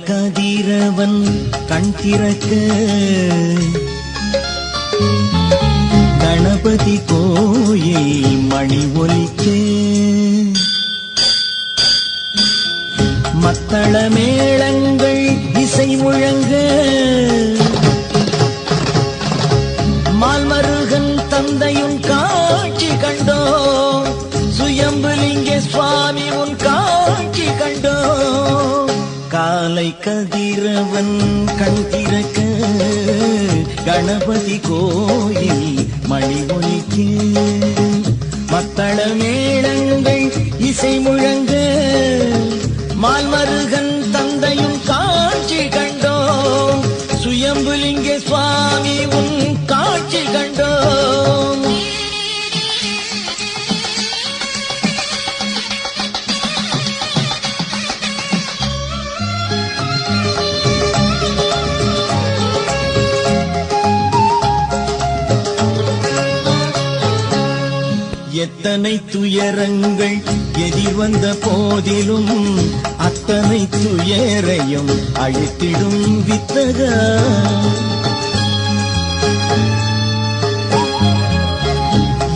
கதிரவன் கண் திறக்க கணபதி கோயில் மணி ஒலிக்க மத்தள மேளங்கள் இசை முழங்க மால்மருகன் தந்தையுன் காட்சி கண்டோம் சுயம்புலிங்க சுவாமி உன் காட்சி கண்டோம் காலை கதிரவன் கண் திறக்க கணபதி கோயில் மணி ஒலிக்க மத்தள மேளங்கள் இசை முழங்க மால்மருகன் தந்தையும் காட்சி கண்டோம் சுயம்புலிங்க சுவாமி உன் காட்சி கண்டோம் எத்தனை துயரங்கள் எதிர்வந்த போதிலும் அத்தனை துயரையும் அழித்திடும் வித்தகா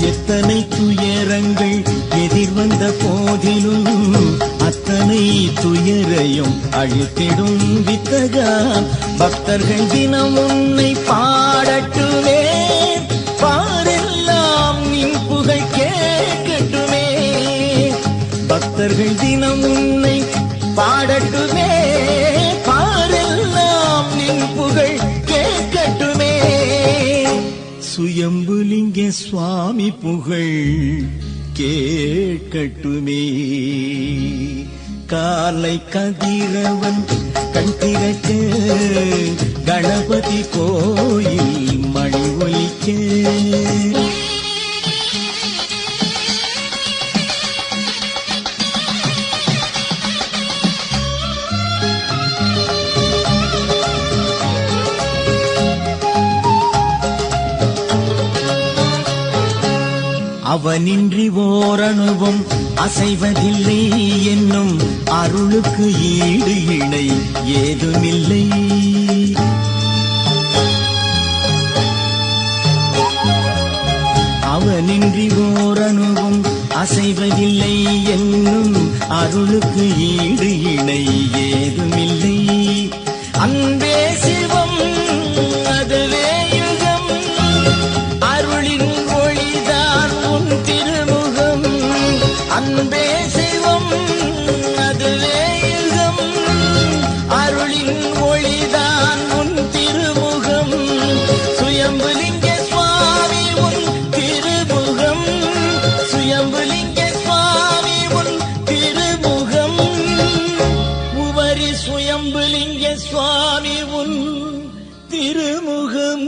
எத்தனை துயரங்கள் எதிர்வந்த போதிலும் அத்தனை துயரையும் அழித்திடும் வித்தகா பக்தர்கள் தினம் உன்னை பாடட்டுமே பாரெல்லாம் நின் புகழ் கேட்கட்டுமே பக்தர்கள் தினம் உன்னை பாடட்டுமே பாரெல்லாம் நின் புகழ் கேட்கட்டுமே சுயம்புலிங்க சுவாமி புகழ் கேட்கட்டுமே காலை கதிரவன் கண் திறக்க கணபதி கோயில் மணி ஒலிக்க அவனின்றி ஓரணுவும் அசைவதில்லை என்னும் அருளுக்கு ஈடு இணை ஏதுமில்லை அவனின்றி ஓரணுவும் அசைவதில்லை என்னும் அருளுக்கு ஈடு இணை ஏதுமில்லை அன்பே சிவம் அதுவே யுகம் அருளின் ஒளிதான் உன் திருமுகம் அன்பே சிவம் அதுவே யுகம் அருளின் ஒளிதான் உன் திருமுகம் சுயம்புலிங்க சுவாமி உன் திருமுகம் சுயம்புலிங்க சுவாமி உன் திருமுகம் உவரி சுயம்புலிங்க சுவாமி உன் திருமுகம்